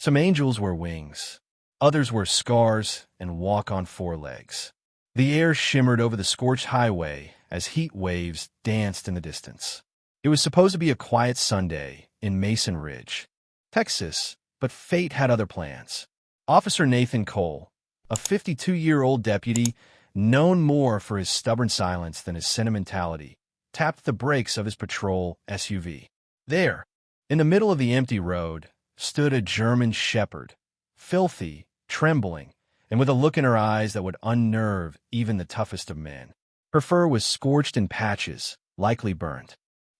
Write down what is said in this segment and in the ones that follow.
Some angels wear wings. Others wear scars and walk on four legs. The air shimmered over the scorched highway as heat waves danced in the distance. It was supposed to be a quiet Sunday in Mason Ridge, Texas, but fate had other plans. Officer Nathan Cole, a 52-year-old deputy known more for his stubborn silence than his sentimentality, tapped the brakes of his patrol SUV. There, in the middle of the empty road, stood a German shepherd, filthy, trembling, and with a look in her eyes that would unnerve even the toughest of men. Her fur was scorched in patches, likely burned.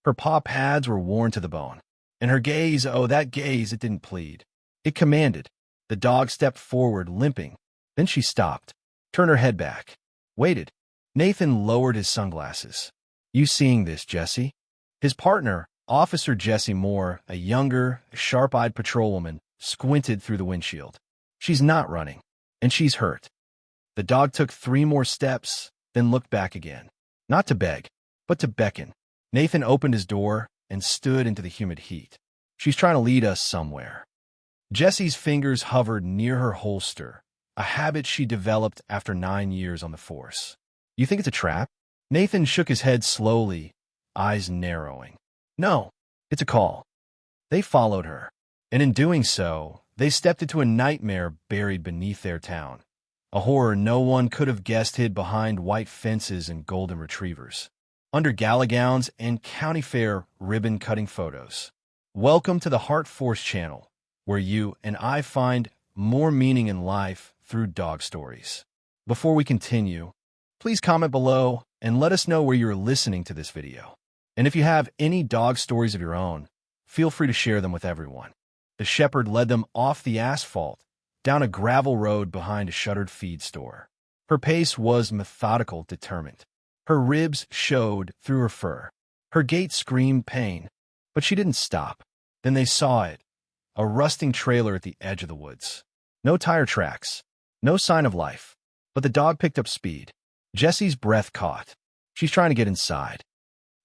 Her paw pads were worn to the bone. And her gaze, oh, that gaze, it didn't plead. It commanded. The dog stepped forward, limping. Then she stopped, turned her head back, waited. Nathan lowered his sunglasses. "You seeing this, Jessie?" His partner, Officer Jessie Moore, a younger, sharp-eyed patrolwoman, squinted through the windshield. "She's not running, and she's hurt." The dog took 3 more steps, then looked back again. Not to beg, but to beckon. Nathan opened his door and stood into the humid heat. "She's trying to lead us somewhere." Jessie's fingers hovered near her holster, a habit she developed after 9 years on the force. "You think it's a trap?" Nathan shook his head slowly, eyes narrowing. "No, it's a call." They followed her, and in doing so, they stepped into a nightmare buried beneath their town. A horror no one could have guessed hid behind white fences and golden retrievers, under gala gowns and county fair ribbon-cutting photos. Welcome to the HeartForce channel, where you and I find more meaning in life through dog stories. Before we continue, please comment below and let us know where you're listening to this video. And if you have any dog stories of your own, feel free to share them with everyone. The shepherd led them off the asphalt, down a gravel road behind a shuttered feed store. Her pace was methodical, determined. Her ribs showed through her fur. Her gait screamed pain, but she didn't stop. Then they saw it, a rusting trailer at the edge of the woods. No tire tracks, no sign of life, but the dog picked up speed. Jessie's breath caught. She's trying to get inside.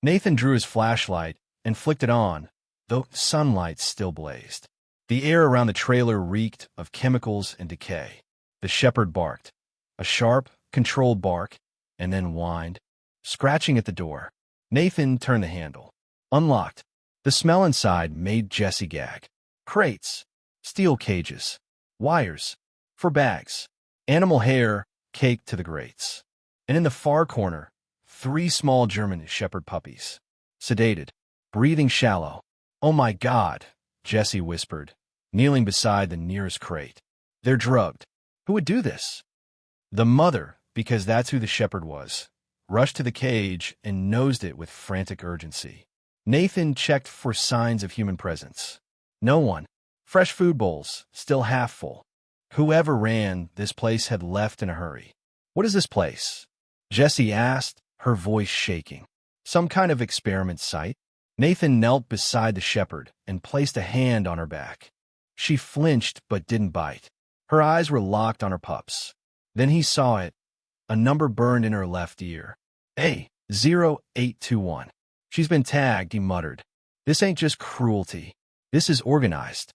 Nathan drew his flashlight and flicked it on, though sunlight still blazed. The air around the trailer reeked of chemicals and decay. The shepherd barked, a sharp, controlled bark, and then whined, scratching at the door. Nathan turned the handle. Unlocked. The smell inside made Jessie gag. Crates, steel cages, wires, for bags, animal hair caked to the grates. And in the far corner, 3 small German shepherd puppies, sedated, breathing shallow. "Oh my God," Jessie whispered, kneeling beside the nearest crate. "They're drugged." Who would do this? The mother, because that's who the shepherd was, rushed to the cage and nosed it with frantic urgency. Nathan checked for signs of human presence. No one. Fresh food bowls, still half full. Whoever ran this place had left in a hurry. "What is this place?" Jessie asked, her voice shaking. "Some kind of experiment site?" Nathan knelt beside the shepherd and placed a hand on her back. She flinched but didn't bite. Her eyes were locked on her pups. Then he saw it, a number burned in her left ear. A0821. "She's been tagged," he muttered. "This ain't just cruelty. This is organized."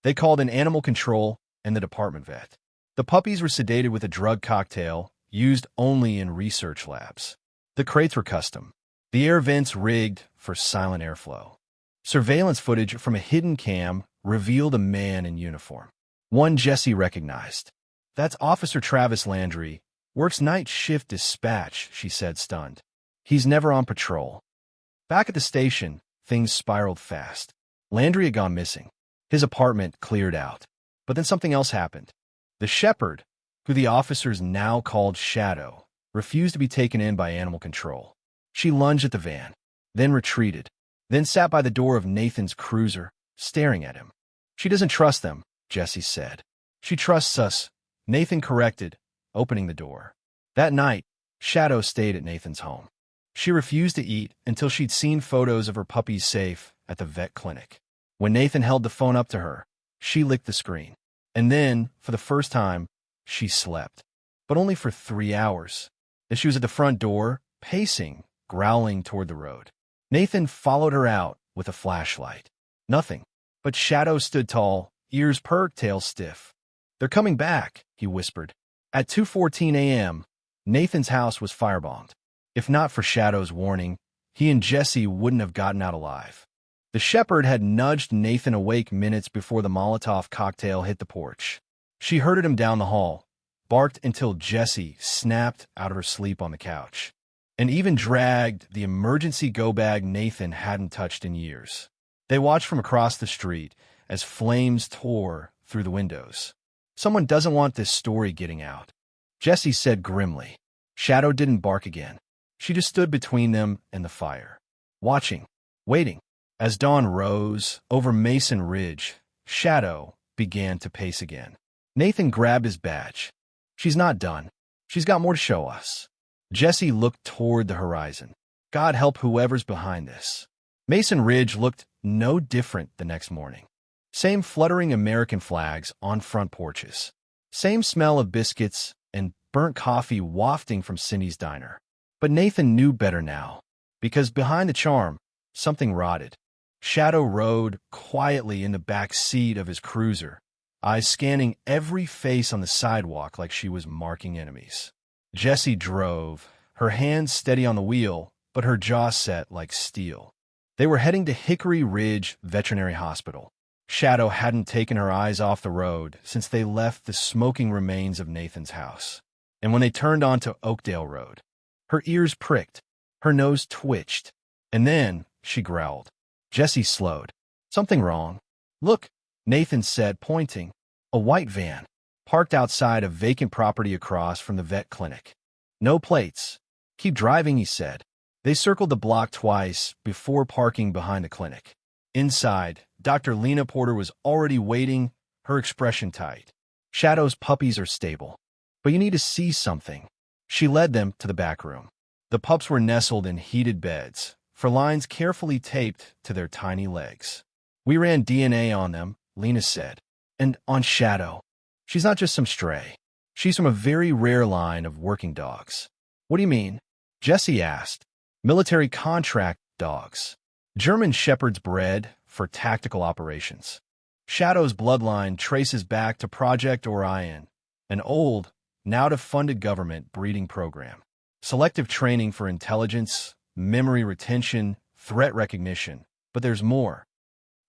They called in animal control and the department vet. The puppies were sedated with a drug cocktail used only in research labs. The crates were custom, the air vents rigged for silent airflow. Surveillance footage from a hidden cam revealed a man in uniform. One Jessie recognized. "That's Officer Travis Landry, works night shift dispatch," she said, stunned. "He's never on patrol." Back at the station, things spiraled fast. Landry had gone missing. His apartment cleared out. But then something else happened. The shepherd, who the officers now called Shadow, refused to be taken in by animal control. She lunged at the van, then retreated, then sat by the door of Nathan's cruiser, staring at him. "She doesn't trust them," Jessie said. "She trusts us," Nathan corrected, opening the door. That night, Shadow stayed at Nathan's home. She refused to eat until she'd seen photos of her puppies safe at the vet clinic. When Nathan held the phone up to her, she licked the screen. And then, for the first time, she slept. But only for 3 hours. As she was at the front door, pacing, growling toward the road, Nathan followed her out with a flashlight. Nothing. But Shadow stood tall, ears perked, tail stiff. "They're coming back," he whispered. At 2:14 a.m., Nathan's house was firebombed. If not for Shadow's warning, he and Jessie wouldn't have gotten out alive. The shepherd had nudged Nathan awake minutes before the Molotov cocktail hit the porch. She herded him down the hall, barked until Jessie snapped out of her sleep on the couch, and even dragged the emergency go-bag Nathan hadn't touched in years. They watched from across the street as flames tore through the windows. "Someone doesn't want this story getting out," Jessie said grimly. Shadow didn't bark again. She just stood between them and the fire, watching, waiting. As dawn rose over Mason Ridge, Shadow began to pace again. Nathan grabbed his badge. "She's not done. She's got more to show us." Jessie looked toward the horizon. "God help whoever's behind this." Mason Ridge looked no different the next morning. Same fluttering American flags on front porches. Same smell of biscuits and burnt coffee wafting from Cindy's diner. But Nathan knew better now, because behind the charm, something rotted. Shadow rode quietly in the back seat of his cruiser, eyes scanning every face on the sidewalk like she was marking enemies. Jessie drove, her hands steady on the wheel, but her jaw set like steel. They were heading to Hickory Ridge Veterinary Hospital. Shadow hadn't taken her eyes off the road since they left the smoking remains of Nathan's house. And when they turned onto Oakdale Road, her ears pricked, her nose twitched, and then she growled. Jessie slowed. "Something wrong." "Look," Nathan said, pointing. A white van, parked outside a vacant property across from the vet clinic. "No plates." "Keep driving," he said. They circled the block twice before parking behind the clinic. Inside, Dr. Lena Porter was already waiting, her expression tight. "Shadow's puppies are stable, but you need to see something." She led them to the back room. The pups were nestled in heated beds, lines carefully taped to their tiny legs. "We ran DNA on them," Lena said. "And on Shadow. She's not just some stray. She's from a very rare line of working dogs." "What do you mean?" Jessie asked. "Military contract dogs. German shepherds bred for tactical operations. Shadow's bloodline traces back to Project Orion, an old, now-defunded government breeding program. Selective training for intelligence, memory retention, threat recognition. But there's more."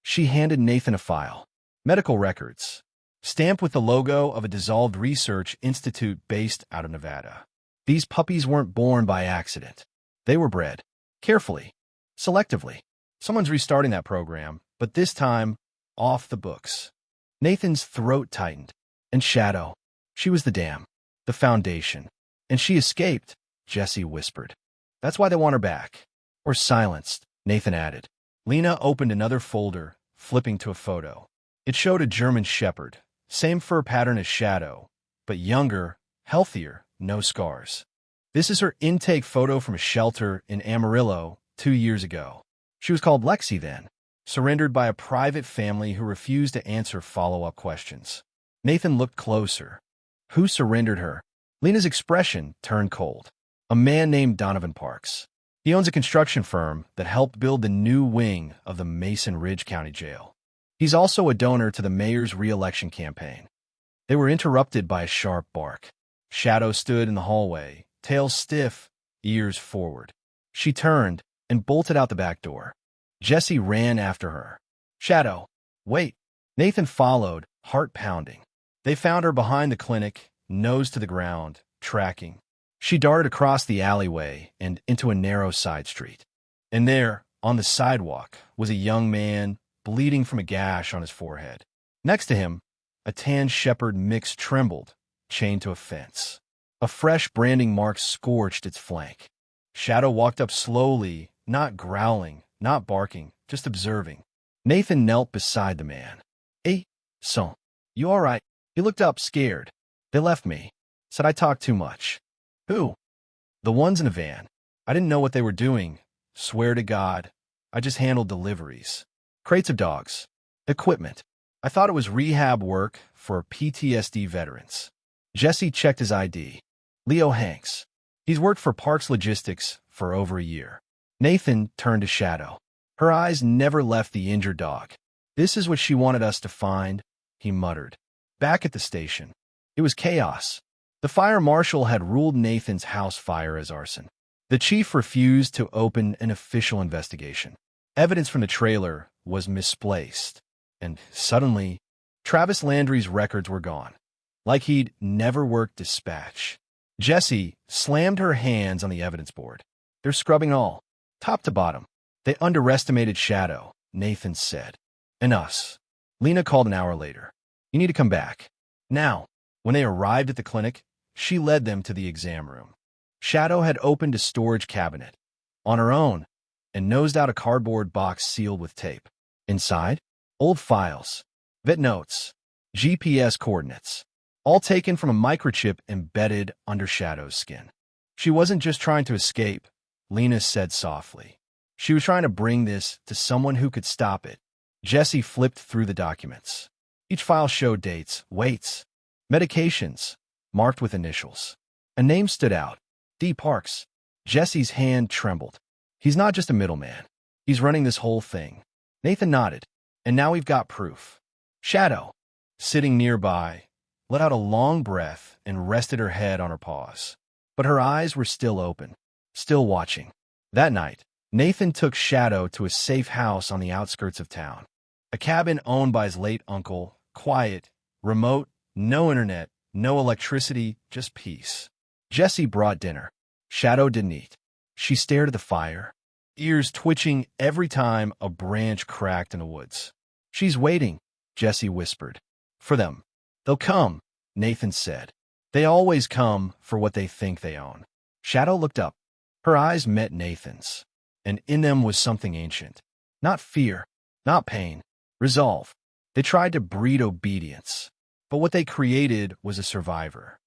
She handed Nathan a file. Medical records, stamped with the logo of a dissolved research institute based out of Nevada. These puppies weren't born by accident. They were bred carefully, selectively. Someone's restarting that program, but this time, off the books. Nathan's throat tightened. And Shadow. She was the dam, the foundation. "And she escaped," Jessie whispered. "That's why they want her back." "Or silenced," Nathan added. Lena opened another folder, flipping to a photo. It showed a German shepherd, same fur pattern as Shadow, but younger, healthier, no scars. "This is her intake photo from a shelter in Amarillo 2 years ago. She was called Lexi then, surrendered by a private family who refused to answer follow-up questions." Nathan looked closer. "Who surrendered her?" Lena's expression turned cold. "A man named Donovan Parks. He owns a construction firm that helped build the new wing of the Mason Ridge County Jail. He's also a donor to the mayor's re-election campaign." They were interrupted by a sharp bark. Shadow stood in the hallway, tail stiff, ears forward. She turned and bolted out the back door. Jessie ran after her. "Shadow, wait." Nathan followed, heart pounding. They found her behind the clinic, nose to the ground, tracking. She darted across the alleyway and into a narrow side street. And there, on the sidewalk, was a young man, bleeding from a gash on his forehead. Next to him, a tan shepherd mix trembled, chained to a fence. A fresh branding mark scorched its flank. Shadow walked up slowly, not growling, not barking, just observing. Nathan knelt beside the man. "Hey, son, you all right?" He looked up, scared. "They left me. Said I talked too much." "Who?" "The ones in the van. I didn't know what they were doing. Swear to God, I just handled deliveries. Crates of dogs. Equipment. I thought it was rehab work for PTSD veterans." Jessie checked his ID. Leo Hanks. He's worked for Parks Logistics for over a year. Nathan turned to Shadow. Her eyes never left the injured dog. "This is what she wanted us to find." he muttered. Back at the station, it was chaos. The fire marshal had ruled Nathan's house fire as arson. The chief refused to open an official investigation. Evidence from the trailer was misplaced, and suddenly, Travis Landry's records were gone, like he'd never worked dispatch. Jessie slammed her hands on the evidence board. They're scrubbing all, top to bottom. They underestimated Shadow, Nathan said. And us. Lena called an hour later. You need to come back. Now, when they arrived at the clinic, she led them to the exam room. Shadow had opened a storage cabinet on her own and nosed out a cardboard box sealed with tape. Inside, old files, vet notes, GPS coordinates, all taken from a microchip embedded under Shadow's skin. She wasn't just trying to escape, Lena said softly. She was trying to bring this to someone who could stop it. Jessie flipped through the documents. Each file showed dates, weights, medications, marked with initials. A name stood out. D. Parks. Jessie's hand trembled. He's not just a middleman. He's running this whole thing. Nathan nodded. And now we've got proof. Shadow, sitting nearby, let out a long breath and rested her head on her paws. But her eyes were still open, still watching. That night, Nathan took Shadow to a safe house on the outskirts of town. A cabin owned by his late uncle, quiet, remote, no internet, no electricity, just peace. Jessie brought dinner. Shadow didn't eat. She stared at the fire, ears twitching every time a branch cracked in the woods. She's waiting, Jessie whispered. For them. They'll come, Nathan said. They always come for what they think they own. Shadow looked up. Her eyes met Nathan's, and in them was something ancient. Not fear, not pain, resolve. They tried to breed obedience, but what they created was a survivor.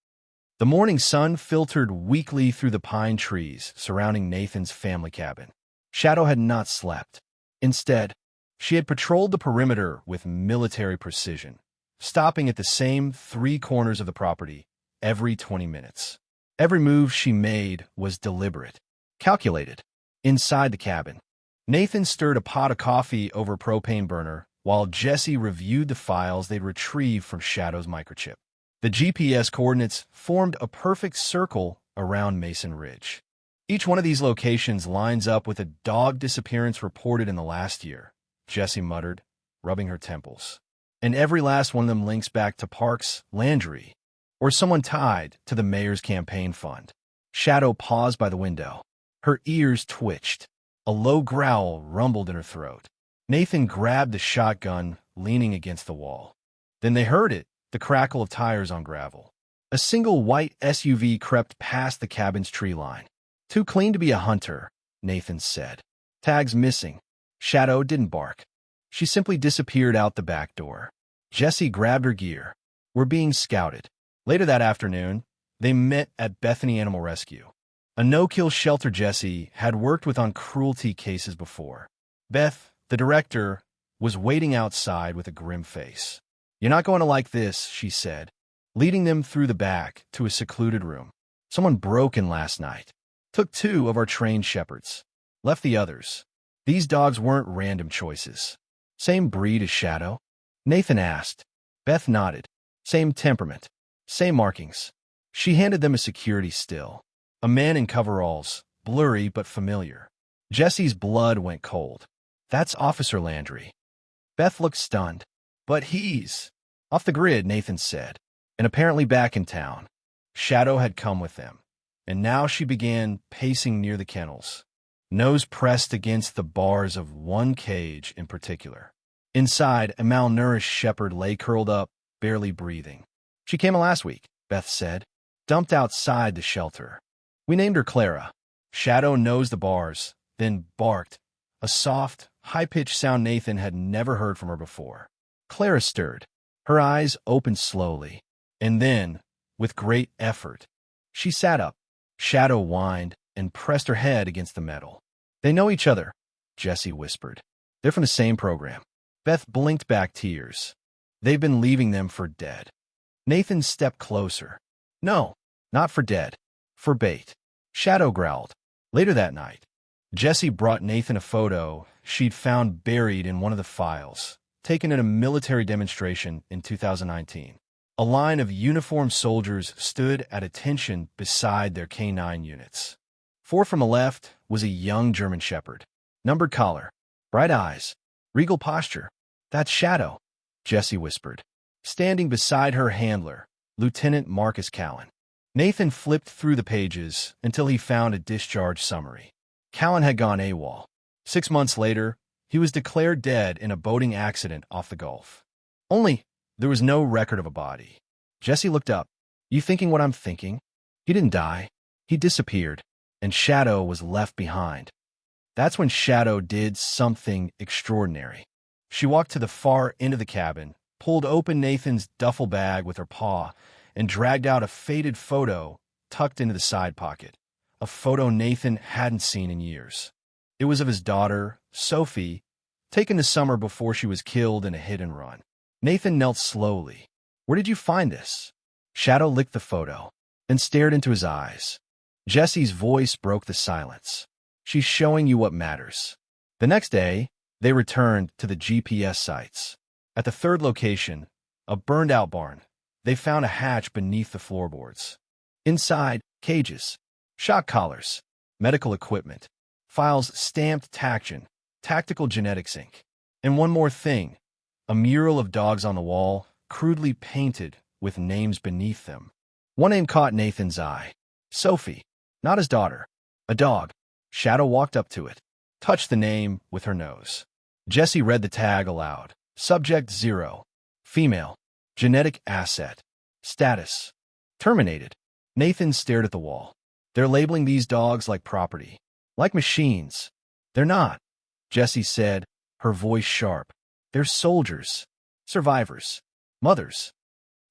The morning sun filtered weakly through the pine trees surrounding Nathan's family cabin. Shadow had not slept. Instead, she had patrolled the perimeter with military precision, stopping at the same 3 corners of the property every 20 minutes. Every move she made was deliberate, calculated. Inside the cabin, Nathan stirred a pot of coffee over a propane burner while Jessie reviewed the files they'd retrieved from Shadow's microchip. The GPS coordinates formed a perfect circle around Mason Ridge. Each one of these locations lines up with a dog disappearance reported in the last year, Jessie muttered, rubbing her temples. And every last one of them links back to Parks, Landry, or someone tied to the mayor's campaign fund. Shadow paused by the window. Her ears twitched. A low growl rumbled in her throat. Nathan grabbed the shotgun, leaning against the wall. Then they heard it, the crackle of tires on gravel. A single white SUV crept past the cabin's tree line. Too clean to be a hunter, Nathan said. Tags missing. Shadow didn't bark. She simply disappeared out the back door. Jessie grabbed her gear. We're being scouted. Later that afternoon, they met at Bethany Animal Rescue, a no-kill shelter Jessie had worked with on cruelty cases before. Beth, the director, was waiting outside with a grim face. You're not going to like this, she said, leading them through the back to a secluded room. Someone broke in last night. Took 2 of our trained shepherds. Left the others. These dogs weren't random choices. Same breed as Shadow? Nathan asked. Beth nodded. Same temperament. Same markings. She handed them a security still. A man in coveralls, blurry but familiar. Jessie's blood went cold. That's Officer Landry. Beth looked stunned. But he's off the grid, Nathan said, and apparently back in town. Shadow had come with them, and now she began pacing near the kennels, nose pressed against the bars of one cage in particular. Inside, a malnourished shepherd lay curled up, barely breathing. She came last week, Beth said, dumped outside the shelter. We named her Clara. Shadow nosed the bars, then barked, a soft, high-pitched sound Nathan had never heard from her before. Clara stirred. Her eyes opened slowly, and then, with great effort, she sat up. Shadow whined and pressed her head against the metal. They know each other, Jessie whispered. They're from the same program. Beth blinked back tears. They've been leaving them for dead. Nathan stepped closer. No, not for dead. For bait. Shadow growled. Later that night, Jessie brought Nathan a photo she'd found buried in one of the files. taken at a military demonstration in 2019. A line of uniformed soldiers stood at attention beside their K9 units. 4 from the left was a young German shepherd. Numbered collar, bright eyes, regal posture. "That's Shadow," Jessie whispered, standing beside her handler, Lieutenant Marcus Callan. Nathan flipped through the pages until he found a discharge summary. Callan had gone AWOL. 6 months later, he was declared dead in a boating accident off the Gulf. Only, there was no record of a body. Jessie looked up. "You thinking what I'm thinking? He didn't die. He disappeared, and Shadow was left behind." That's when Shadow did something extraordinary. She walked to the far end of the cabin, pulled open Nathan's duffel bag with her paw, and dragged out a faded photo tucked into the side pocket, a photo Nathan hadn't seen in years. It was of his daughter, Sophie, taken the summer before she was killed in a hit-and-run. Nathan knelt slowly. "Where did you find this?" Shadow licked the photo and stared into his eyes. Jessie's voice broke the silence. "She's showing you what matters." The next day, they returned to the GPS sites. At the third location, a burned-out barn, they found a hatch beneath the floorboards. Inside, cages, shock collars, medical equipment, files stamped Taction, Tactical Genetics Inc. And one more thing, a mural of dogs on the wall, crudely painted with names beneath them. One name caught Nathan's eye. Sophie, not his daughter, a dog. Shadow walked up to it, touched the name with her nose. Jessie read the tag aloud. Subject 0. Female. Genetic asset. Status. Terminated. Nathan stared at the wall. "They're labeling these dogs like property. Like machines." "They're not," Jessie said, her voice sharp. "They're soldiers. Survivors. Mothers."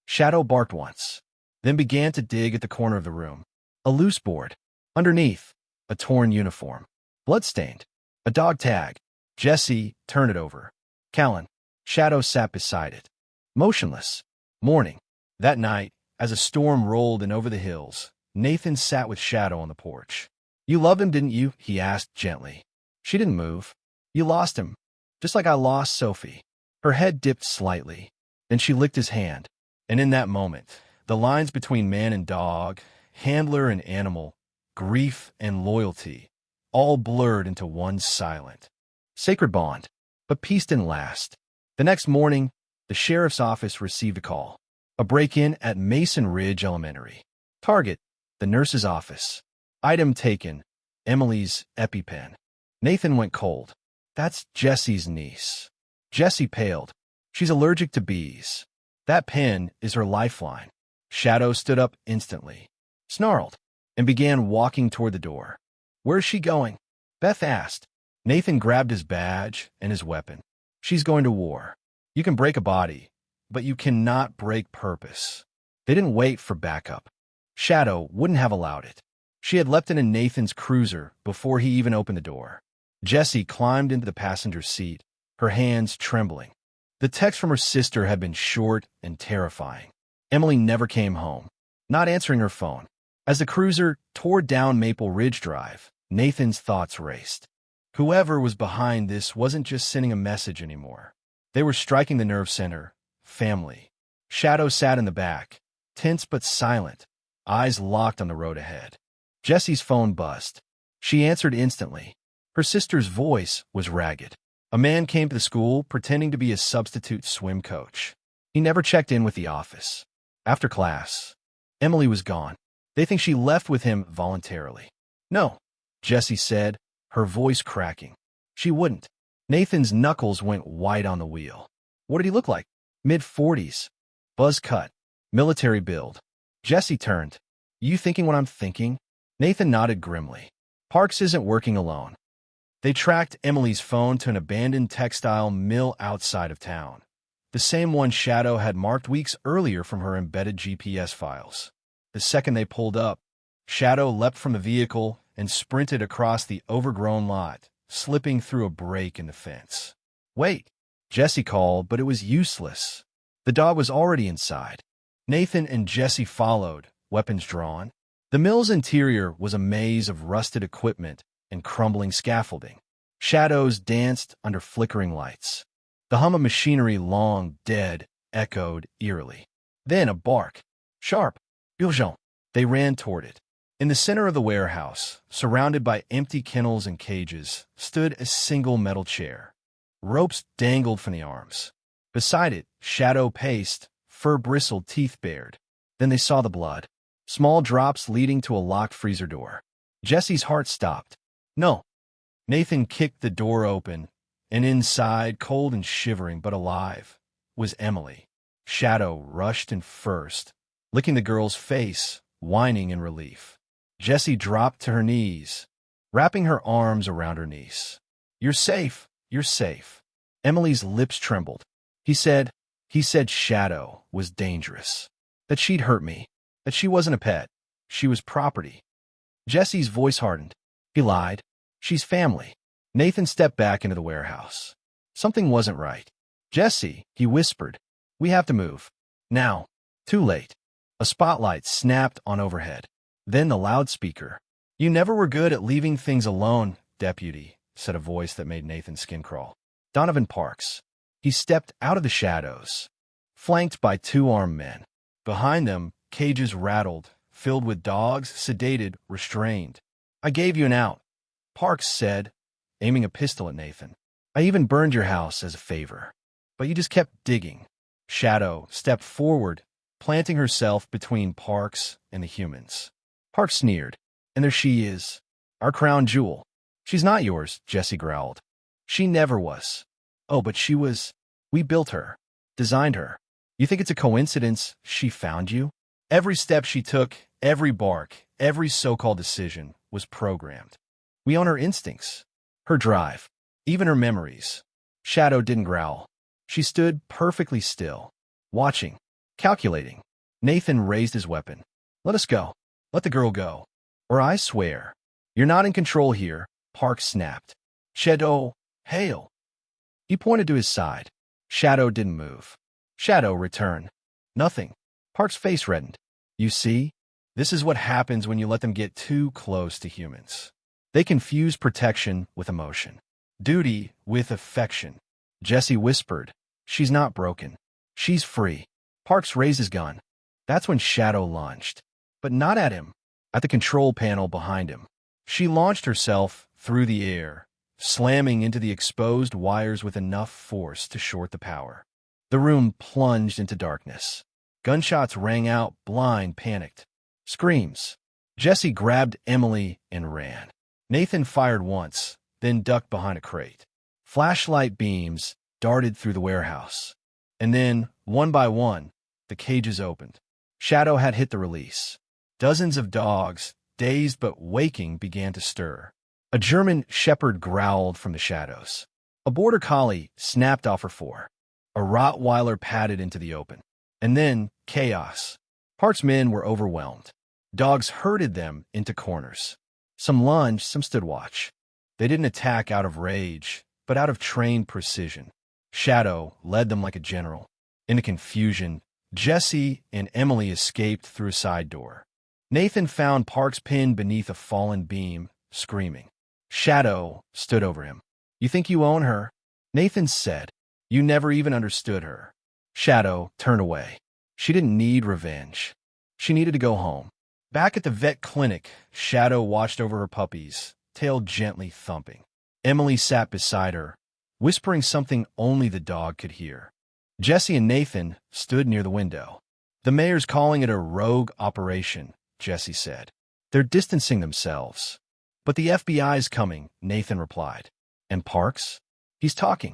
Shadow barked once, then began to dig at the corner of the room. A loose board. Underneath, a torn uniform. Bloodstained. A dog tag. Jessie turned it over. "Callan." Shadow sat beside it, motionless. Morning. That night, as a storm rolled in over the hills, Nathan sat with Shadow on the porch. "You loved him, didn't you?" he asked gently. She didn't move. "You lost him, just like I lost Sophie." Her head dipped slightly. Then she licked his hand. And in that moment, the lines between man and dog, handler and animal, grief and loyalty, all blurred into one silent, sacred bond. But peace didn't last. The next morning, the sheriff's office received a call. A break-in at Mason Ridge Elementary. Target, the nurse's office. Item taken, Emily's EpiPen. Nathan went cold. "That's Jessie's niece." Jessie paled. "She's allergic to bees. That pen is her lifeline." Shadow stood up instantly, snarled, and began walking toward the door. "Where's she going?" Beth asked. Nathan grabbed his badge and his weapon. "She's going to war. You can break a body, but you cannot break purpose." They didn't wait for backup. Shadow wouldn't have allowed it. She had leapt into Nathan's cruiser before he even opened the door. Jessie climbed into the passenger seat, her hands trembling. The text from her sister had been short and terrifying. Emily never came home, not answering her phone. As the cruiser tore down Maple Ridge Drive, Nathan's thoughts raced. Whoever was behind this wasn't just sending a message anymore. They were striking the nerve center, family. Shadow sat in the back, tense but silent, eyes locked on the road ahead. Jessie's phone buzzed. She answered instantly. Her sister's voice was ragged. A man came to the school pretending to be a substitute swim coach. He never checked in with the office. After class, Emily was gone. They think she left with him voluntarily. "No," Jessie said, her voice cracking. "She wouldn't." Nathan's knuckles went white on the wheel. What did he look like? Mid-40s. Buzz cut. Military build. Jessie turned. "You thinking what I'm thinking?" Nathan nodded grimly. "Parks isn't working alone." They tracked Emily's phone to an abandoned textile mill outside of town, the same one Shadow had marked weeks earlier from her embedded GPS files. The second they pulled up, Shadow leapt from the vehicle and sprinted across the overgrown lot, slipping through a break in the fence. "Wait," Jessie called, but it was useless. The dog was already inside. Nathan and Jessie followed, weapons drawn. The mill's interior was a maze of rusted equipment and crumbling scaffolding. Shadows danced under flickering lights. The hum of machinery long dead echoed eerily. Then a bark. Sharp. Urgent. They ran toward it. In the center of the warehouse, surrounded by empty kennels and cages, stood a single metal chair. Ropes dangled from the arms. Beside it, Shadow paced, fur bristled, teeth bared. Then they saw the blood. Small drops leading to a locked freezer door. Jessie's heart stopped. No. Nathan kicked the door open, and inside, cold and shivering but alive, was Emily. Shadow rushed in first, licking the girl's face, whining in relief. Jessie dropped to her knees, wrapping her arms around her niece. You're safe. You're safe. Emily's lips trembled. He said Shadow was dangerous, that she'd hurt me, that she wasn't a pet. She was property. Jessie's voice hardened. He lied. She's family. Nathan stepped back into the warehouse. Something wasn't right. Jessie, he whispered. We have to move. Now. Too late. A spotlight snapped on overhead. Then the loudspeaker. You never were good at leaving things alone, deputy, said a voice that made Nathan's skin crawl. Donovan Parks. He stepped out of the shadows, flanked by two armed men. Behind them, cages rattled, filled with dogs, sedated, restrained. I gave you an out, Parks said, aiming a pistol at Nathan. I even burned your house as a favor. But you just kept digging. Shadow stepped forward, planting herself between Parks and the humans. Parks sneered. And there she is, our crown jewel. She's not yours, Jessie growled. She never was. Oh, but she was. We built her, designed her. You think it's a coincidence she found you? Every step she took, every bark, every so-called decision was programmed. We own her instincts, her drive, even her memories. Shadow didn't growl. She stood perfectly still, watching, calculating. Nathan raised his weapon. Let us go. Let the girl go. Or I swear. You're not in control here, Parks snapped. Shadow, hail. He pointed to his side. Shadow didn't move. Shadow returned. Nothing. Parks' face reddened. You see? This is what happens when you let them get too close to humans. They confuse protection with emotion. Duty with affection. Jessie whispered. She's not broken. She's free. Parks raised his gun. That's when Shadow lunged. But not at him. At the control panel behind him. She launched herself through the air, slamming into the exposed wires with enough force to short the power. The room plunged into darkness. Gunshots rang out, blind, panicked. Screams. Jessie grabbed Emily and ran. Nathan fired once, then ducked behind a crate. Flashlight beams darted through the warehouse. And then, one by one, the cages opened. Shadow had hit the release. Dozens of dogs, dazed but waking, began to stir. A German shepherd growled from the shadows. A border collie snapped off her fore. A Rottweiler padded into the open. And then, chaos. Parks' men were overwhelmed. Dogs herded them into corners. Some lunged, some stood watch. They didn't attack out of rage, but out of trained precision. Shadow led them like a general. In the confusion, Jessie and Emily escaped through a side door. Nathan found Parks pinned beneath a fallen beam, screaming. Shadow stood over him. You think you own her? Nathan said. You never even understood her. Shadow turned away. She didn't need revenge. She needed to go home. Back at the vet clinic, Shadow watched over her puppies, tail gently thumping. Emily sat beside her, whispering something only the dog could hear. Jessie and Nathan stood near the window. The mayor's calling it a rogue operation, Jessie said. They're distancing themselves. But the FBI's coming, Nathan replied. And Parks? He's talking.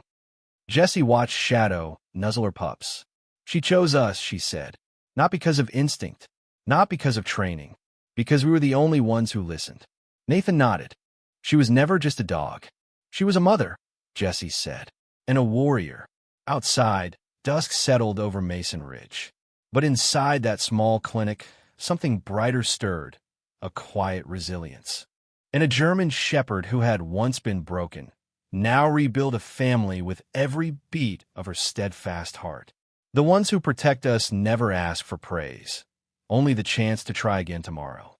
Jessie watched Shadow nuzzle her pups. She chose us, she said. Not because of instinct, not because of training, because we were the only ones who listened. Nathan nodded. She was never just a dog. She was a mother, Jessie said, and a warrior. Outside, dusk settled over Mason Ridge. But inside that small clinic, something brighter stirred, a quiet resilience. And a German shepherd who had once been broken, now rebuilt a family with every beat of her steadfast heart. The ones who protect us never ask for praise, only the chance to try again tomorrow.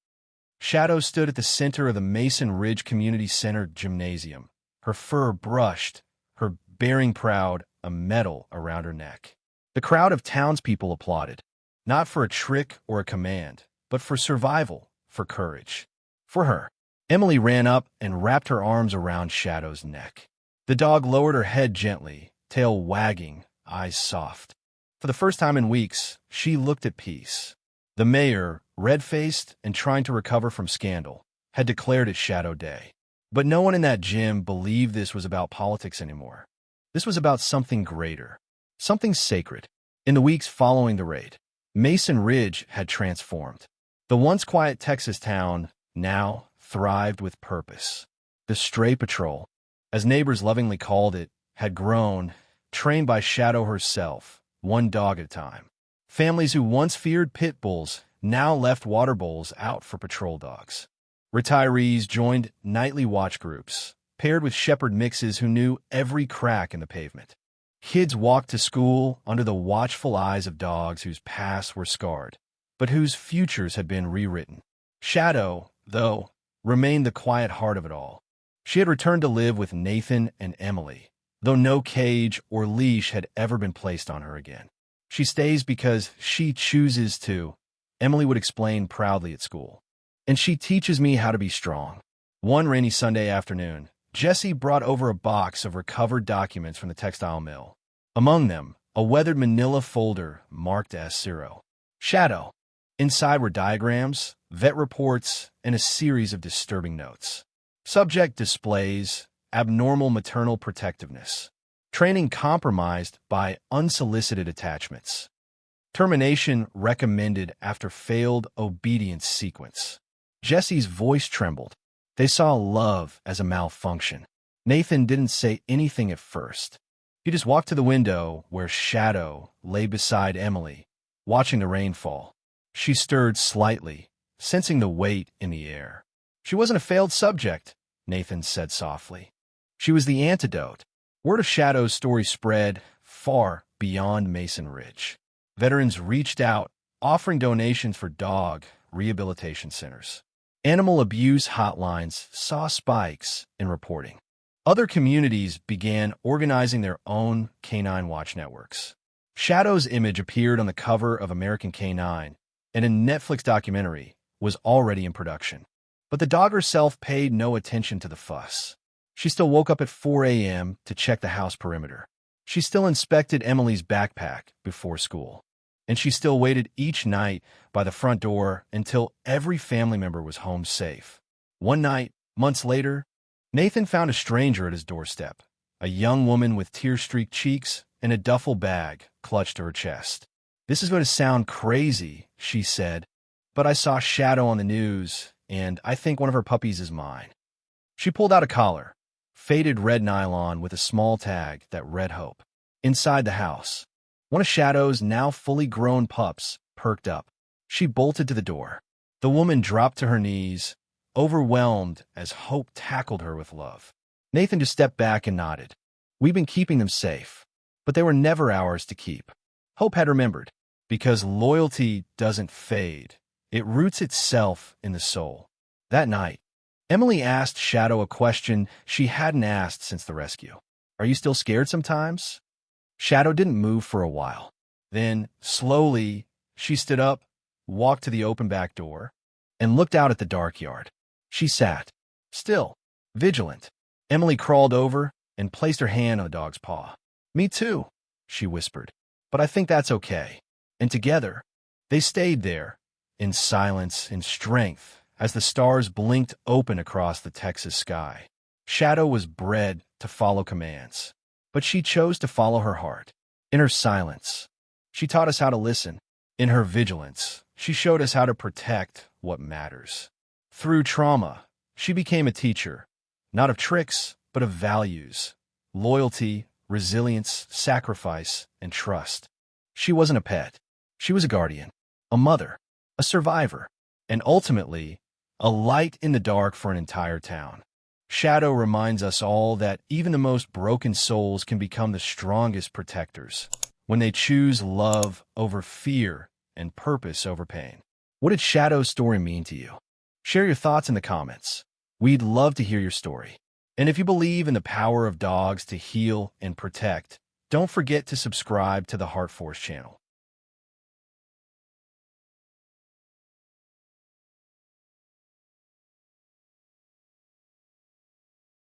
Shadow stood at the center of the Mason Ridge Community Center gymnasium, her fur brushed, her bearing proud, a medal around her neck. The crowd of townspeople applauded, not for a trick or a command, but for survival, for courage. For her. Emily ran up and wrapped her arms around Shadow's neck. The dog lowered her head gently, tail wagging, eyes soft. For the first time in weeks, she looked at peace. The mayor, red-faced and trying to recover from scandal, had declared it Shadow Day. But no one in that gym believed this was about politics anymore. This was about something greater, something sacred. In the weeks following the raid, Mason Ridge had transformed. The once quiet Texas town now thrived with purpose. The Stray Patrol, as neighbors lovingly called it, had grown, trained by Shadow herself, one dog at a time. Families who once feared pit bulls now left water bowls out for patrol dogs. Retirees joined nightly watch groups, paired with shepherd mixes who knew every crack in the pavement. Kids walked to school under the watchful eyes of dogs whose pasts were scarred, but whose futures had been rewritten. Shadow, though, remained the quiet heart of it all. She had returned to live with Nathan and Emily, though no cage or leash had ever been placed on her again. She stays because she chooses to, Emily would explain proudly at school. And she teaches me how to be strong. One rainy Sunday afternoon, Jessie brought over a box of recovered documents from the textile mill. Among them, a weathered manila folder marked as 0. Shadow. Inside were diagrams, vet reports, and a series of disturbing notes. Subject displays abnormal maternal protectiveness. Training compromised by unsolicited attachments. Termination recommended after failed obedience sequence. Jessie's voice trembled. They saw love as a malfunction. Nathan didn't say anything at first. He just walked to the window where Shadow lay beside Emily, watching the rain fall. She stirred slightly, sensing the weight in the air. She wasn't a failed subject, Nathan said softly. She was the antidote. Word of Shadow's story spread far beyond Mason Ridge. Veterans reached out, offering donations for dog rehabilitation centers. Animal abuse hotlines saw spikes in reporting. Other communities began organizing their own canine watch networks. Shadow's image appeared on the cover of American Canine, and a Netflix documentary was already in production. But the dog herself paid no attention to the fuss. She still woke up at 4 a.m. to check the house perimeter. She still inspected Emily's backpack before school. And she still waited each night by the front door until every family member was home safe. One night, months later, Nathan found a stranger at his doorstep, a young woman with tear-streaked cheeks and a duffel bag clutched to her chest. "This is going to sound crazy," she said, "but I saw Shadow on the news, and I think one of her puppies is mine." She pulled out a collar, faded red nylon with a small tag that read Hope. Inside the house, one of Shadow's now fully grown pups perked up. She bolted to the door. The woman dropped to her knees, overwhelmed as Hope tackled her with love. Nathan just stepped back and nodded. "We've been keeping them safe, but they were never ours to keep." Hope had remembered, because loyalty doesn't fade. It roots itself in the soul. That night, Emily asked Shadow a question she hadn't asked since the rescue. "Are you still scared sometimes?" Shadow didn't move for a while. Then, slowly, she stood up, walked to the open back door, and looked out at the dark yard. She sat, still, vigilant. Emily crawled over and placed her hand on the dog's paw. "Me too," she whispered, "but I think that's okay." And together, they stayed there, in silence and strength, as the stars blinked open across the Texas sky. Shadow was bred to follow commands, but she chose to follow her heart. In her silence, she taught us how to listen. In her vigilance, she showed us how to protect what matters. Through trauma, she became a teacher, not of tricks, but of values, loyalty, resilience, sacrifice, and trust. She wasn't a pet. She was a guardian, a mother, a survivor, and ultimately, a light in the dark for an entire town. Shadow reminds us all that even the most broken souls can become the strongest protectors when they choose love over fear and purpose over pain. What did Shadow's story mean to you? Share your thoughts in the comments. We'd love to hear your story. And if you believe in the power of dogs to heal and protect, Don't forget to subscribe to the HeartForce channel.